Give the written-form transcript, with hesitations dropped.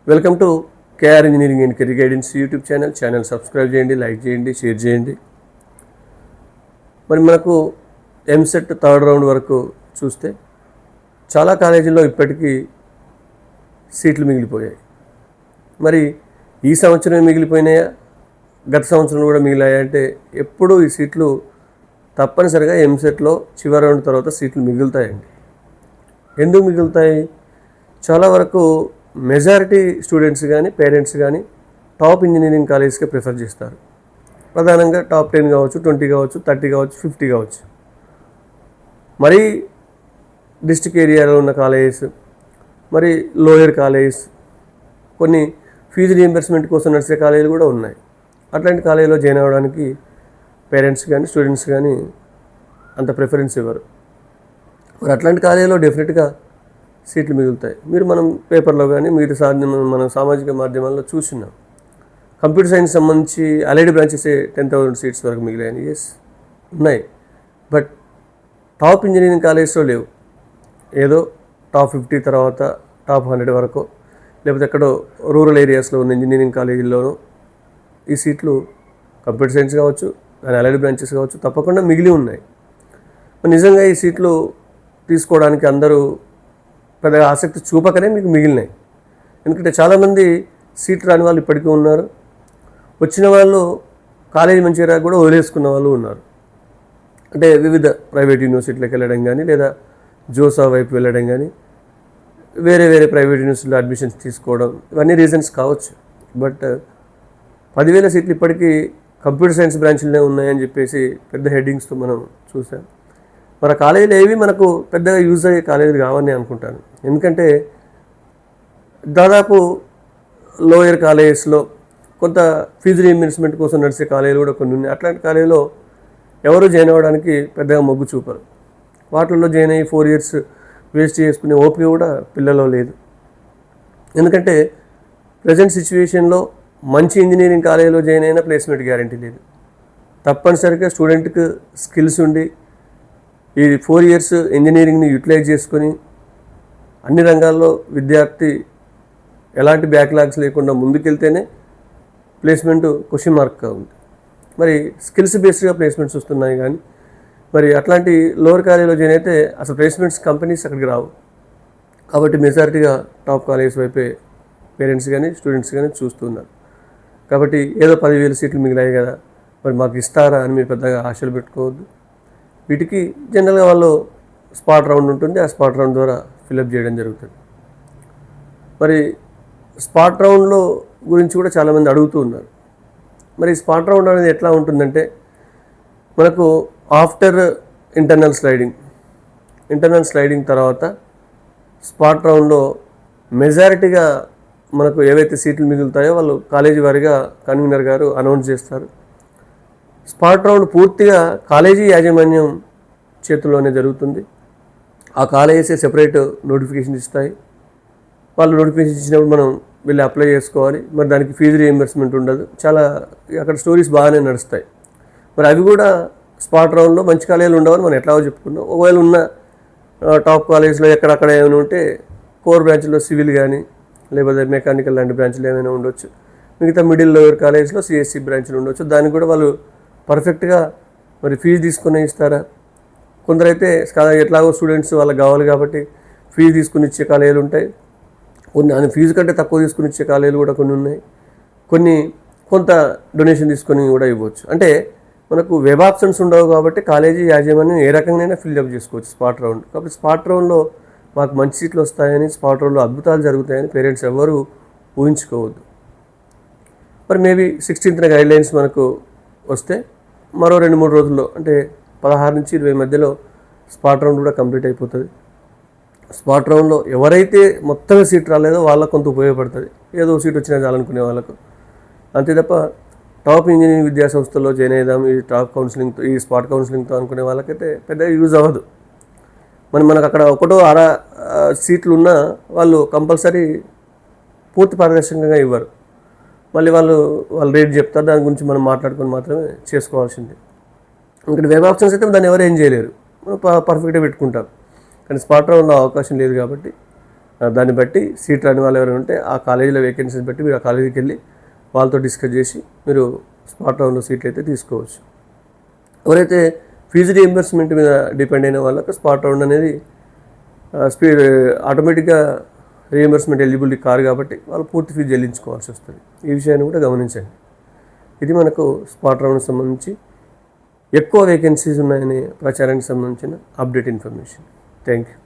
Welcome to KR engineering and career guidance YouTube channel subscribe చేయండి, like చేయండి, share చేయండి. మరి మనకు ఎంసెట్ థర్డ్ రౌండ్ వరకు చూస్తే చాలా కాలేజీల్లో ఇప్పటికీ సీట్లు మిగిలిపోయాయి. మరి ఈ సంవత్సరమే మిగిలిపోయినాయా, గత సంవత్సరం కూడా మిగిలాయా అంటే ఎప్పుడూ ఈ సీట్లు తప్పనిసరిగా ఎంసెట్లో చివరి రౌండ్ తర్వాత సీట్లు మిగులుతాయండి. ఎందుకు మిగులుతాయి? చాలా వరకు మెజారిటీ స్టూడెంట్స్ కానీ పేరెంట్స్ కానీ టాప్ ఇంజనీరింగ్ కాలేజ్కే ప్రిఫర్ చేస్తారు. ప్రధానంగా టాప్ 10 కావచ్చు, 20 కావచ్చు, 30 కావచ్చు, 50 కావచ్చు. మరీ డిస్ట్రిక్ట్ ఏరియాలో ఉన్న కాలేజెస్, మరి లోయర్ కాలేజెస్, కొన్ని ఫీజు రీయింబర్స్మెంట్ కోసం నడిచే కాలేజీలు కూడా ఉన్నాయి. అట్లాంటి కాలేజీలో జాయిన్ అవ్వడానికి పేరెంట్స్ కానీ స్టూడెంట్స్ కానీ అంత ప్రిఫరెన్స్ ఇవ్వరు. మరి అట్లాంటి కాలేజీలో డెఫినెట్గా సీట్లు మిగులుతాయి. మనం పేపర్లో కానీ మన సామాజిక మాధ్యమాల్లో చూస్తున్నాం. కంప్యూటర్ సైన్స్ సంబంధించి అలైడ్ బ్రాంచెస్ 10,000 సీట్స్ వరకు మిగిలాయని. ఎస్, ఉన్నాయి. బట్ టాప్ ఇంజనీరింగ్ కాలేజెస్లో లేవు. ఏదో టాప్ 50 తర్వాత టాప్ 100 వరకు, లేకపోతే ఎక్కడో రూరల్ ఏరియాస్లో ఉన్న ఇంజనీరింగ్ కాలేజీల్లోనూ ఈ సీట్లు కంప్యూటర్ సైన్స్ కావచ్చు, దాని అలైడ్ బ్రాంచెస్ కావచ్చు తప్పకుండా మిగిలి ఉన్నాయి. నిజంగా ఈ సీట్లు తీసుకోవడానికి అందరూ పెద్దగా ఆసక్తి చూపకనే మీకు మిగిలినాయి. ఎందుకంటే చాలామంది సీట్ రాని వాళ్ళు ఇప్పటికీ ఉన్నారు. వచ్చిన వాళ్ళు కాలేజీ మంచిగా కూడా వదిలేసుకున్న వాళ్ళు ఉన్నారు. అంటే వివిధ ప్రైవేట్ యూనివర్సిటీలకు వెళ్ళడం కానీ, లేదా జోసా వైపు వెళ్ళడం కానీ, వేరే ప్రైవేట్ యూనివర్సిటీలో అడ్మిషన్స్ తీసుకోవడం, ఇవన్నీ రీజన్స్ కావచ్చు. బట్ 10,000 సీట్లు ఇప్పటికీ కంప్యూటర్ సైన్స్ బ్రాంచ్లోనే ఉన్నాయని చెప్పేసి పెద్ద హెడ్డింగ్స్తో మనం చూసాం. మన కాలేజీలు ఏవి మనకు పెద్దగా యూజ్ అయ్యే కాలేజీలు కావని అనుకుంటాను. ఎందుకంటే దాదాపు లోయర్ కాలేజెస్లో కొంత ఫీజు రీయింబర్స్మెంట్ కోసం నడిచే కాలేజీలు కూడా కొన్ని ఉన్నాయి. అట్లాంటి కాలేజీలో ఎవరు జాయిన్ అవ్వడానికి పెద్దగా మొగ్గు చూపరు. వాటిల్లో జాయిన్ అయ్యి 4 years వేస్ట్ చేసుకునే ఓపిక కూడా పిల్లల్లో లేదు. ఎందుకంటే ప్రజెంట్ సిచ్యువేషన్లో మంచి ఇంజనీరింగ్ కాలేజీలో జాయిన్ అయినా ప్లేస్మెంట్ గ్యారంటీ లేదు. తప్పనిసరిగా స్టూడెంట్కి స్కిల్స్ ఉండి ఈ 4 years ఇంజనీరింగ్ని యూటిలైజ్ చేసుకొని అన్ని రంగాల్లో విద్యార్థి ఎలాంటి బ్యాక్లాగ్స్ లేకుండా ముందుకెళ్తేనే ప్లేస్మెంట్ క్వశ్చన్ మార్క్గా ఉంది. మరి స్కిల్స్ బేస్డ్గా ప్లేస్మెంట్స్ వస్తున్నాయి. కానీ మరి అట్లాంటి లోవర్ కాలేజీలో జాయిన్ అయితే అసలు ప్లేస్మెంట్స్ కంపెనీస్ అక్కడికి రావు. కాబట్టి మెజారిటీగా టాప్ కాలేజెస్ వైపే పేరెంట్స్ కానీ స్టూడెంట్స్ కానీ చూస్తున్నారు. కాబట్టి ఏదో 10,000 సీట్లు మిగిలాయి కదా, మరి మాకు ఇస్తారా అని మీరు పెద్దగా ఆశలు పెట్టుకోవద్దు. వీటికి జనరల్గా వాళ్ళు స్పాట్ రౌండ్ ఉంటుంది. ఆ స్పాట్ రౌండ్ ద్వారా ఫిలప్ చేయడం జరుగుతుంది. మరి స్పాట్ రౌండ్లో గురించి కూడా చాలామంది అడుగుతూ ఉన్నారు. మరి స్పాట్ రౌండ్ అనేది ఎట్లా ఉంటుందంటే, మనకు ఆఫ్టర్ ఇంటర్నల్ స్లైడింగ్ తర్వాత స్పాట్ రౌండ్లో మెజారిటీగా మనకు ఏవైతే సీట్లు మిగులుతాయో వాళ్ళు కాలేజీ వారిగా కన్వీనర్ గారు అనౌన్స్ చేస్తారు. స్పాట్ రౌండ్ పూర్తిగా కాలేజీ యాజమాన్యం చేతుల్లోనే జరుగుతుంది. ఆ కాలేజెసే సెపరేట్ నోటిఫికేషన్ ఇస్తాయి. వాళ్ళు నోటిఫికేషన్ ఇచ్చినప్పుడు మనం వెళ్ళి అప్లై చేసుకోవాలి. మరి దానికి ఫీజు రీయింబర్స్మెంట్ ఉండదు. చాలా అక్కడ స్టోరీస్ బాగానే నడుస్తాయి. మరి అవి కూడా స్పాట్ రౌండ్లో మంచి కాలేజీలు ఉండవని మనం ఎట్లాగో చెప్పుకున్నాం. ఒకవేళ ఉన్న టాప్ కాలేజ్లో ఎక్కడక్కడ ఏమైనా ఉంటే కోర్ బ్రాంచ్లో సివిల్ కానీ, లేకపోతే మెకానికల్ లాంటి బ్రాంచ్లు ఏమైనా ఉండొచ్చు. మిగతా మిడిల్ లోయర్ కాలేజ్లో సిఎస్సి బ్రాంచ్లు ఉండొచ్చు. దానికి కూడా వాళ్ళు పర్ఫెక్ట్గా మరి ఫీజు తీసుకుని ఇస్తారా? కొందరైతే ఎట్లాగో స్టూడెంట్స్ వాళ్ళకి కావాలి కాబట్టి ఫీజు తీసుకుని ఇచ్చే కాలేజీలు ఉంటాయి. కొన్ని ఫీజు కంటే తక్కువ తీసుకుని ఇచ్చే కాలేజీలు కూడా కొన్ని ఉన్నాయి. కొంత డొనేషన్ తీసుకొని కూడా ఇవ్వచ్చు. అంటే మనకు వెబ్ ఆప్షన్స్ ఉండవు కాబట్టి కాలేజీ యాజమాన్యం ఏ రకంగానైనా ఫిల్అప్ చేసుకోవచ్చు స్పాట్ రౌండ్. కాబట్టి స్పాట్ రౌండ్లో మాకు మంచి సీట్లు వస్తాయని, స్పాట్ రౌండ్లో అద్భుతాలు జరుగుతాయని పేరెంట్స్ ఎవరు ఊహించుకోవద్దు. మరి మేబీ 16th గైడ్లైన్స్ మనకు వస్తే మరో 2-3 రోజుల్లో, అంటే 16 నుంచి 20 మధ్యలో స్పాట్ రౌండ్ కూడా కంప్లీట్ అయిపోతుంది. స్పాట్ రౌండ్లో ఎవరైతే మొత్తమే సీట్ రాలేదో వాళ్ళకు కొంత ఉపయోగపడుతుంది. ఏదో సీట్ వచ్చినా చాలనుకునే వాళ్ళకు. అంతే తప్ప టాప్ ఇంజనీరింగ్ విద్యా సంస్థల్లో జాయిన్ అయిదాం ఈ స్పాట్ కౌన్సిలింగ్తో అనుకునే వాళ్ళకైతే పెద్దగా యూజ్ అవ్వదు. మనకు అక్కడ 1-6 సీట్లు ఉన్నా వాళ్ళు కంపల్సరీ పూర్తి పారదర్శకంగా ఇవ్వరు. మళ్ళీ వాళ్ళు రేట్ చెప్తారు. దాని గురించి మనం మాట్లాడుకొని మాత్రమే చేసుకోవాల్సింది. ఇక్కడ వెబ్ ఆప్షన్స్ అయితే దాన్ని ఎవరు ఏం చేయలేరు, మనం పర్ఫెక్ట్గా పెట్టుకుంటాం. కానీ స్పాట్ రౌండ్లో అవకాశం లేదు కాబట్టి దాన్ని బట్టి సీట్ రాని వాళ్ళు ఎవరైనా ఉంటే ఆ కాలేజీలో వేకెన్సీని బట్టి మీరు ఆ కాలేజీకి వెళ్ళి వాళ్ళతో డిస్కస్ చేసి మీరు స్పాట్ రౌండ్లో సీట్లు అయితే తీసుకోవచ్చు. ఎవరైతే ఫీజు రీఎంబర్స్మెంట్ మీద డిపెండ్ అయిన వాళ్ళకి స్పాట్ రౌండ్ అనేది ఆటోమేటిక్గా రీఎంబర్స్మెంట్ ఎలిజిబిలిటీ కారు కాబట్టి వాళ్ళు పూర్తి ఫీజు చెల్లించుకోవాల్సి వస్తుంది. ఈ విషయాన్ని కూడా గమనించండి. ఇది మనకు స్పాట్ రౌండ్కి సంబంధించి ఎక్కువ వేకెన్సీస్ ఉన్నాయనే ప్రచారానికి సంబంధించిన అప్డేట్ ఇన్ఫర్మేషన్. Thank you.